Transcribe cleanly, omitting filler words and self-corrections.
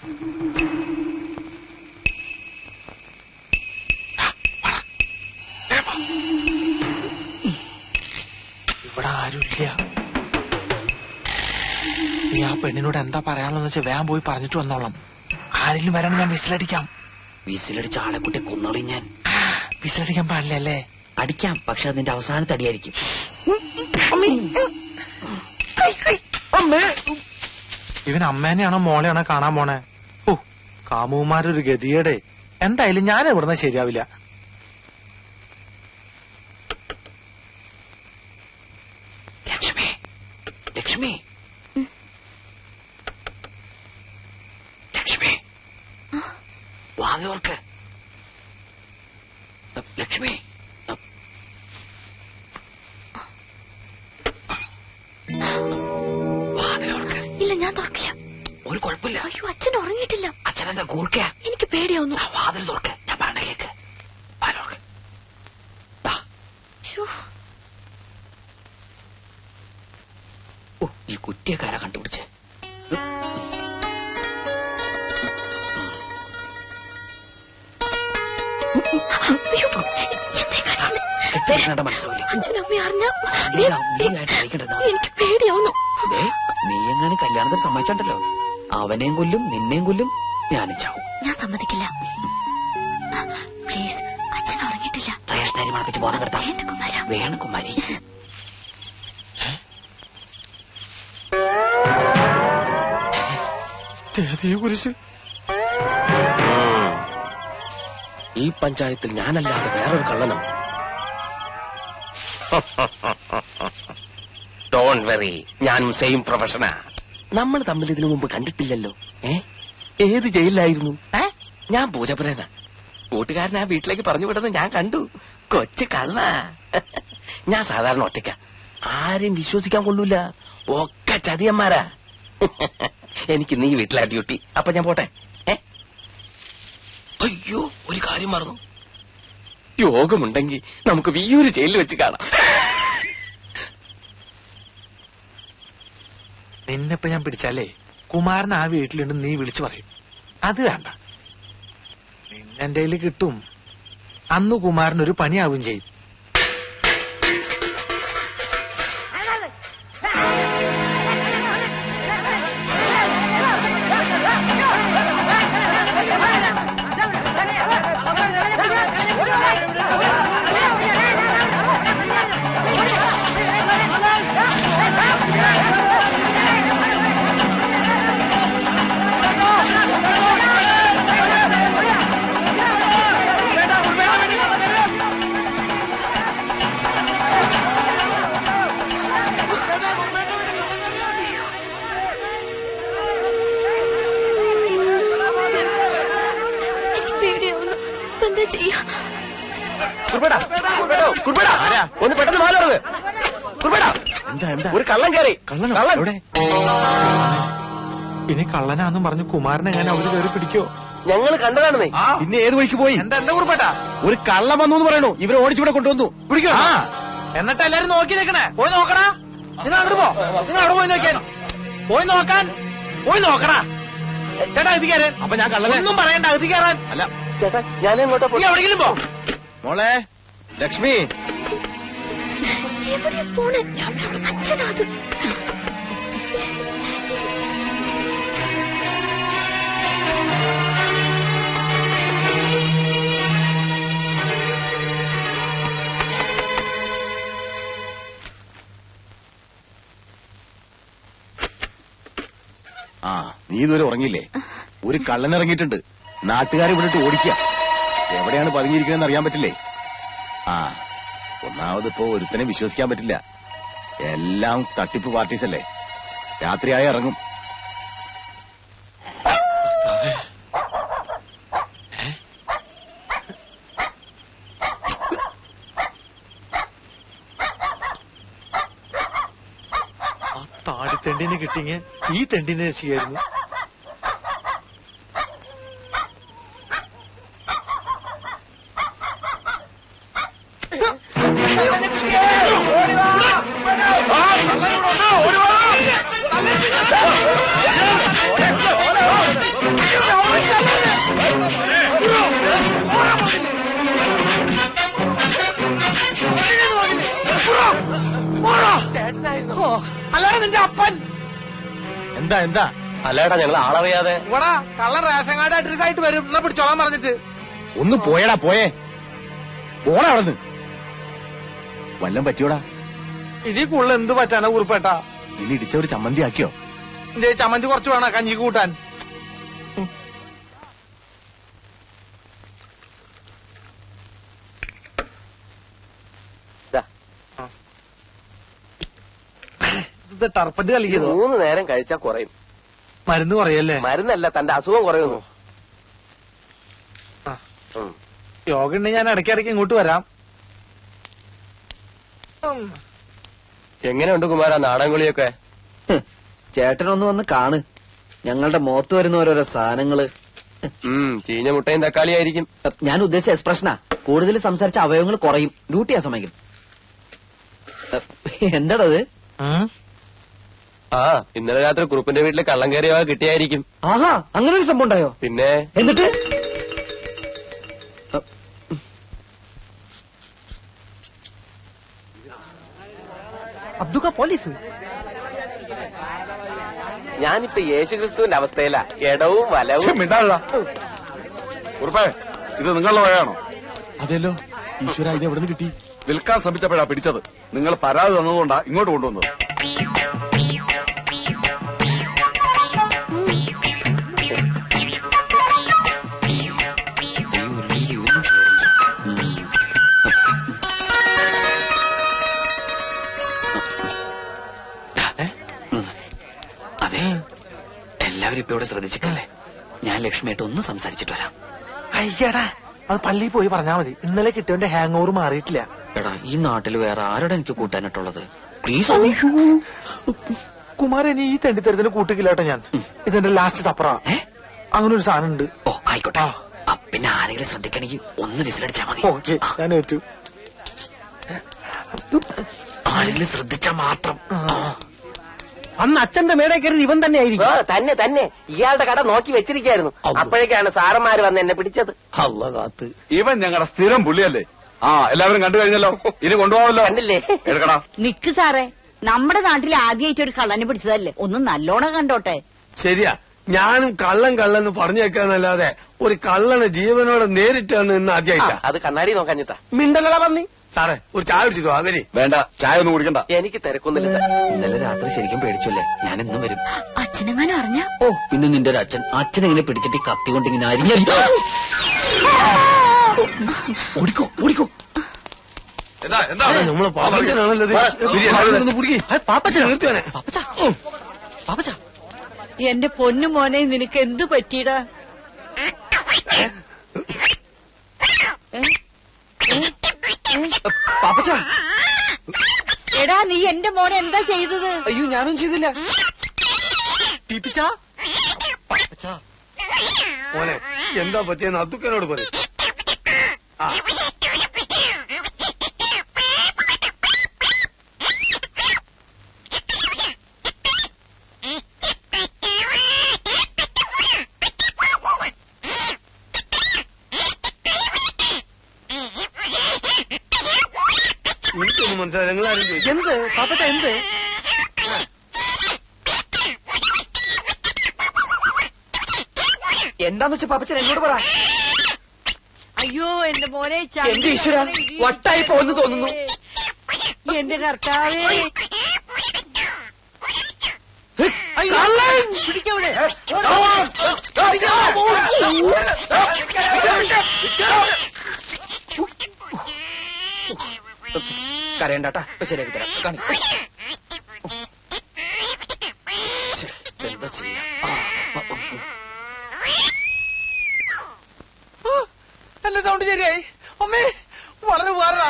ഇവിടെ ആരുമില്ല. നീ ആ പെണ്ണിനോട് എന്താ പറയാനുള്ളതെന്ന് വെച്ചാൽ വേഗം പോയി പറഞ്ഞിട്ട് വന്നോളാം. ആരെങ്കിലും വരാൻ ഞാൻ വിസിലടിക്കാം. വിസിലടിച്ച ആളെ കുട്ടി കൊന്നോളി ഞാൻ. വിസിലടിക്കാൻ പാടില്ല അല്ലേ? അടിക്കാം, പക്ഷെ അതിന്റെ അവസാനത്തെ അടിയായിരിക്കും. ഇവൻ അമ്മേനെയാണോ മോളെയാണോ കാണാൻ പോണേ? ഓ, കാമുമാരൊരു ഗതിയേടെ. എന്തായാലും ഞാൻ ഇവിടുന്ന് ശരിയാവില്ല. ലക്ഷ്മി, ലക്ഷ്മി, ലക്ഷ്മി, വാതിലോർക്ക്. ലക്ഷ്മി, വാതിലോർക്ക്. ഇല്ല, ഞാൻ തുറക്കില്ല. ഒരു കുഴപ്പമില്ല. അയ്യോ, അച്ഛൻ ഉറങ്ങിയിട്ടില്ല. അച്ഛനെന്താ കൂർക്ക? എനിക്ക് പേടിയാവുന്നു. വാതിൽ തുറക്ക്, ഞാൻ പറഞ്ഞ കേക്ക്. വാതിലോർക്ക്. ഈ കുറ്റിയക്കാരാ കണ്ടുപിടിച്ച്. മനസ്സിലാവില്ല. എനിക്ക് പേടിയാവുന്നു. നീ എങ്ങനെ കല്യാണത്തിന് സമ്മതിച്ചോ അവനെയും കൊല്ലും നിന്നെയും കൊല്ലും ഞാനും ചാവും. ഞാൻ സമ്മതിക്കില്ല. പ്ലീസ്, അച്ഛൻ ഉറങ്ങിയിട്ടില്ല. റേഷനരി മണപ്പിച്ച് ബോധം കെടുത്താം. വേണം കുമാരി. ഈ പഞ്ചായത്തിൽ ഞാനല്ലാതെ വേറൊരു കള്ളനോ? ഡോണ്ട് വെറി, ഞാനും സെയിം പ്രൊഫഷനാ. നമ്മൾ തമ്മിൽ ഇതിനു മുമ്പ് കണ്ടിട്ടില്ലല്ലോ. ഏത് ജയിലിലായിരുന്നു? ഞാൻ പൂജപ്പുരേന്നാ. കൂട്ടുകാരൻ ആ വീട്ടിലേക്ക് പറഞ്ഞു വിടുന്നത് ഞാൻ കണ്ടു. കൊച്ചു കള്ള. ഞാൻ സാധാരണ ഒറ്റയ്ക്ക, ആരെയും വിശ്വസിക്കാൻ കൊള്ളൂല. ഒക്കെ ചതിയന്മാരാ. എനിക്ക് നീ വീട്ടിലാ ഡ്യൂട്ടി. അപ്പൊ ഞാൻ പോട്ടെ. അയ്യോ, ഒരു കാര്യം മറന്നു. യോഗമുണ്ടെങ്കിൽ നമുക്ക് വിയ്യൂര് ജയിലിൽ വെച്ച് കാണാം. നിന്നെപ്പോ ഞാൻ പിടിച്ചാലേ കുമാരൻ ആ വീട്ടിലുണ്ട് നീ വിളിച്ചു പറയും. അത് വേണ്ട, നിന്നെന്റെ കയ്യിൽ കിട്ടും. അന്ന് കുമാരനൊരു പണിയാവും ചെയ്യും. ഒന്ന് പെട്ടെന്ന് മാലോട്. ഒരു കള്ളൻ കയറി. ഇനി കള്ളനാന്നും പറഞ്ഞു കുമാരനെ എങ്ങനെ അവര് കയറി പിടിക്കോ? ഞങ്ങൾ കണ്ടതാണെന്നേ. പിന്നെ ഏത് വഴിക്ക് പോയി? എന്താ കുറിപ്പേട്ടാ? ഒരു കള്ളം വന്നു എന്ന് പറയണു. ഇവരെ ഓടിച്ചിവിടെ കൊണ്ടുവന്നു. പിടിക്കോ? എന്നിട്ട് എല്ലാരും നോക്കി നിൽക്കണേ. പോയി നോക്കണ. നിങ്ങൾ അങ്ങോട്ട് പോ. നിങ്ങൾ അവിടെ പോയി നോക്കിയാൽ പോയി നോക്കാൻ. പോയി നോക്കണ ചേട്ടാ. അധികാരൻ. അപ്പൊ ഞാൻ കള്ളനെ ഒന്നും പറയണ്ട. അധികാരൻ അല്ല ചേട്ടാ, ഞാൻ എങ്ങോട്ടാ? എവിടെയെങ്കിലും പോ. മോളെ ലക്ഷ്മി, എവിടെ പോണേ? അച്ഛനാത്. നീ ഇതുവരെ ഉറങ്ങിയില്ലേ? ഒരു കള്ളൻ ഇറങ്ങിയിട്ടുണ്ട്. നാട്ടുകാരെ വിട്ടിട്ട് ഓടിക്കുക. എവിടെയാണ് പതുങ്ങിയിരിക്കണെന്ന് അറിയാൻ പറ്റില്ലേ? ഒന്നാമത് ഇപ്പോ ഒരുത്തനെ വിശ്വസിക്കാൻ പറ്റില്ല. എല്ലാം തട്ടിപ്പ് പാർട്ടീസ് അല്ലേ. രാത്രിയായി ഇറങ്ങും. താടിത്തെണ്ടിനെ കിട്ടിങ്ങ ഈ തെണ്ടിനെ രക്ഷിക്കായിരുന്നു. എന്താ എന്താ? അല്ലേടാ ഞങ്ങൾ ആളറിയാതെ ഇവിടെ കള്ളൻ റേഷൻ കാർഡ് അഡ്രസ് ആയിട്ട് വരും എന്നാ പിടിച്ചോളാൻ പറഞ്ഞിട്ട്. ഒന്ന് പോയടാ, പോയേ. പോടാ അവിടുന്ന്. വല്ലം പറ്റിയോടാ? ഇനി കൂടുതൽ എന്ത് പറ്റാനാ കുറിപ്പേട്ടാ? ഇനി ഇടിച്ച ഒരു ചമ്മന്തി ആക്കിയോ? എന്റെ ചമ്മന്തി കുറച്ച് വേണം കഞ്ഞിക്ക് കൂട്ടാൻ. ഇത് ടർപ്പന്റ് കളിക്കതോ? 3 നേരം കഴിച്ചാൽ കുറയും. മരുന്ന് കുറയല്ലേ? മരുന്നല്ല, തന്റെ അസുഖം കുറയുന്നു. യോഗ ഉണ്ടെങ്കിൽ ഞാൻ ഇടയ്ക്കിടയ്ക്ക് ഇങ്ങോട്ട് വരാം. എങ്ങനെയുണ്ട് കുമാര നാടൻകുളിയൊക്കെ? ചേട്ടനൊന്ന് വന്ന് കാണ്. ഞങ്ങളുടെ മുഖത്ത് വരുന്ന ഓരോരോ സാധനങ്ങള്. ചീഞ്ഞ മുട്ടയും തക്കാളി ആയിരിക്കും. ഞാൻ ഉദ്ദേശിച്ച എക്സ്പ്രഷനാ. കൂടുതൽ സംസാരിച്ച അവയവങ്ങൾ കുറയും. ഡ്യൂട്ടി ചെയ്യാൻ സമയം. എന്താണത്? ആ, ഇന്നലെ രാത്രി കുറുപ്പിന്റെ വീട്ടിൽ കള്ളം കയറിയ കിട്ടിയായിരിക്കും. ആഹാ, അങ്ങനെ ഒരു സംഭവം ഉണ്ടായോ? പിന്നെ എന്നിട്ട് അബ്ദുക്ക പോലീസ്. ഞാനിപ്പോ യേശുക്രിസ്തുവിന്റെ അവസ്ഥയിലാ. ഇടവും വലവും. ഉറപ്പേ, ഇത് നിങ്ങളുടെ വഴയാണോ? അതെല്ലോ. ഈശ്വര, ഇത് എവിടെ നിന്ന് കിട്ടി? വിൽക്കാൻ ശ്രമിച്ചപ്പോഴാ പിടിച്ചത്. നിങ്ങൾ പരാതി തന്നതുകൊണ്ടാ ഇങ്ങോട്ട് കൊണ്ടുവന്നത്. അതെ, എല്ലാവരും ഇപ്പൊ ഇവിടെ ശ്രദ്ധിച്ചിട്ടല്ലേ? ഞാൻ ലക്ഷ്മിയായിട്ട് ഒന്ന് സംസാരിച്ചിട്ട് വരാം. അയ്യടാ, അത് പള്ളിയിൽ പോയി പറഞ്ഞാ മതി. ഇന്നലെ കിട്ടിയവന്റെ ഹാങ് ഓവർ മാറിയിട്ടില്ല. എടാ, ഈ നാട്ടിൽ വേറെ ആരോടെ എനിക്ക് കൂട്ടാനായിട്ടുള്ളത്? പ്ലീസ്. കുമാരൻ, ഈ തെണ്ടിത്തരത്തിന് കൂട്ടിക്കില്ലാട്ടോ ഞാൻ. ഇതെന്റെ ലാസ്റ്റ് തപ്പറ. അങ്ങനെ ഒരു സാധനം ഉണ്ട്. ഓ, ആയിക്കോട്ടെ. പിന്നെ ആരെങ്കിലും ശ്രദ്ധിക്കണമെങ്കിൽ ഒന്ന് വിസിലടിച്ചാ മതി. ഓക്കെ, ഞാൻ ഏറ്റു. ആരെങ്കിലും ശ്രദ്ധിച്ചാ മാത്രം. അന്ന് അച്ഛന്റെ മേടെ കയറി ഇവൻ തന്നെ ആയിരിക്കും. തന്നെ തന്നെ ഇയാളുടെ കട നോക്കി വെച്ചിരിക്കായിരുന്നു. അപ്പോഴേക്കാണ് സാറന്മാര് വന്ന് എന്നെ പിടിച്ചത്. ഇവൻ ഞങ്ങളുടെ സ്ഥിരം പുള്ളിയല്ലേ. ആ, എല്ലാവരും കണ്ടു കഴിഞ്ഞല്ലോ. ഇനി കൊണ്ടുപോകാമല്ലോ. കണ്ടില്ലേ? എടുക്കടാ. നിക്ക് സാറേ, നമ്മുടെ നാട്ടിൽ ആദ്യമായിട്ട് ഒരു കള്ളനെ പിടിച്ചതല്ലേ, ഒന്ന് നല്ലോണം കണ്ടോട്ടെ. ശരിയാ, ഞാനും കള്ളൻ പറഞ്ഞേക്കാന്നല്ലാതെ ഒരു കള്ളനെ ജീവനോടെ നേരിട്ടാണ് ഇന്ന് ആദ്യമായിട്ടാ. അത് കണ്ണാടി നോക്കാഞ്ഞിട്ടാ. മിണ്ടലടാ പന്നി. സാറേ, ഒരു ചായ കുടിച്ചിട്ടോ? അവര് വേണ്ട, ചായ ഒന്നും കുടിക്കണ്ട. എനിക്ക് തിരക്കൊന്നുമില്ല സാർ. ഇന്നലെ രാത്രി ശരിക്കും പേടിച്ചല്ലേ? ഞാൻ ഇന്നും വരും. അച്ഛനെങ്ങാനും അറിഞ്ഞ? ഓ, പിന്നെ നിന്റെ ഒരു അച്ഛനെങ്ങനെ പിടിച്ചിട്ട് ഈ കത്തി കൊണ്ട് ഇങ്ങനെ അരിഞ്ഞ. ഓടിക്കോ ഓടിക്കോ. നമ്മളെ പാപ്പച്ചനാണല്ലോ. പാപ്പച്ചൻ നിർത്തിയാനെ. പാപ്പച്ചാ, എന്റെ പൊന്നു മോനെ, നിനക്ക് എന്തു പറ്റിയടാ? പാപ്പച്ചാ. എടാ, നീ എന്റെ മോനെ എന്താ ചെയ്തത്? അയ്യോ, ഞാനും ചെയ്തില്ല. മോനെ, എന്താ പറ്റിയെന്ന് അദ്ദുക്കനോട് പറയും. എനിക്കൊന്നും മനസ്സിലായി. നിങ്ങളാരും ചോദിച്ചു എന്ത് പാപ്പച്ച? എന്ത്? എന്താന്ന് വെച്ചാ പാപ്പച്ചൻ എന്നോട് പറ. അയ്യോ, എന്റെ മോനെ, എന്റെ ഈശ്വര, വട്ടായി പോയെന്ന് തോന്നുന്നു. എന്റെ കർത്താവേ, പിടിക്കവിടെ. കരയണ്ടാട്ടാ, ശരിയാക്കി തരാം. കാണി. എന്താ ചെയ്യാ? എന്റെ സൗണ്ട് ശരിയായി. അമ്മേ, വളരെ വേറെ.